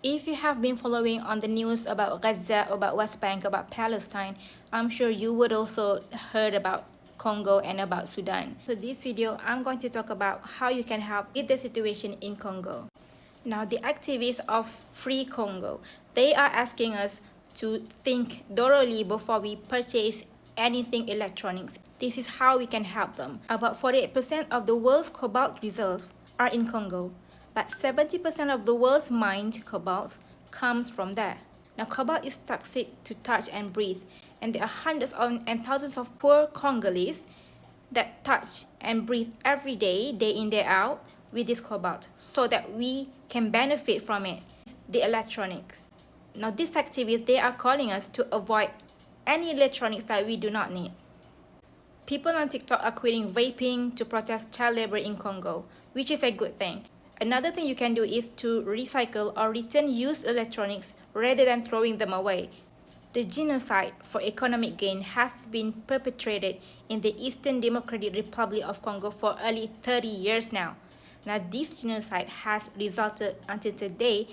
If you have been following on the news about Gaza, about West Bank, about Palestine, I'm sure you would also heard about Congo and about Sudan. So this video, I'm going to talk about how you can help with the situation in Congo. Now, the activists of Free Congo, they are asking us to think thoroughly before we purchase anything electronics. This is how we can help them. About 48% of the world's cobalt reserves are in Congo, but 70% of the world's mined cobalt comes from there. Now, cobalt is toxic to touch and breathe, and there are hundreds and thousands of poor Congolese that touch and breathe every day, day in, day out, with this cobalt, so that we can benefit from it, the electronics. Now, these activists, they are calling us to avoid any electronics that we do not need. People on TikTok are quitting vaping to protest child labor in Congo, which is a good thing. Another thing you can do is to recycle or return used electronics rather than throwing them away. The genocide for economic gain has been perpetrated in the Eastern Democratic Republic of Congo for nearly 30 years now. Now, this genocide has resulted until today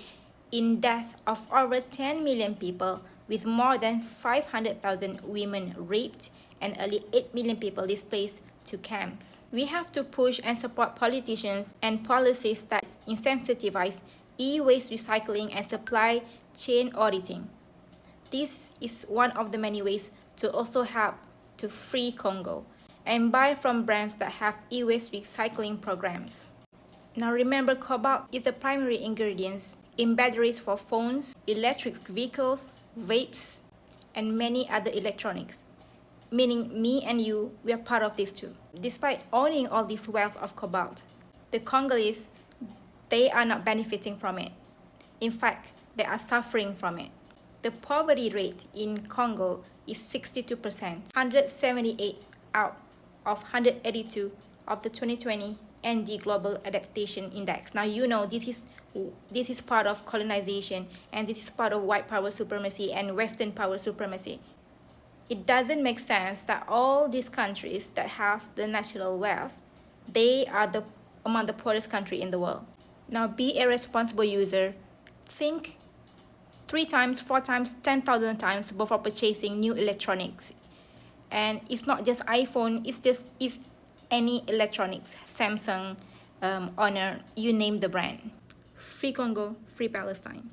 in death of over 10 million people, with more than 500,000 women raped and nearly 8 million people displaced to camps. We have to push and support politicians and policies that incentivize e-waste recycling and supply chain auditing. This is one of the many ways to also help to free Congo and buy from brands that have e-waste recycling programs. Now remember, cobalt is the primary ingredient in batteries for phones, electric vehicles, vapes, and many other electronics. Meaning me and you, we are part of this too. Despite owning all this wealth of cobalt, the Congolese, they are not benefiting from it. In fact, they are suffering from it. The poverty rate in Congo is 62%, 178 out of 182 of the 2020 ND Global Adaptation Index. Now you know this is part of colonization, and this is part of white power supremacy and Western power supremacy. It doesn't make sense that all these countries that have the natural wealth, they are among the poorest country in the world. Now be a responsible user. Think 3 times, 4 times, 10,000 times before purchasing new electronics. And it's not just iPhone, it's any electronics, Samsung, Honor, you name the brand. Free Congo, free Palestine.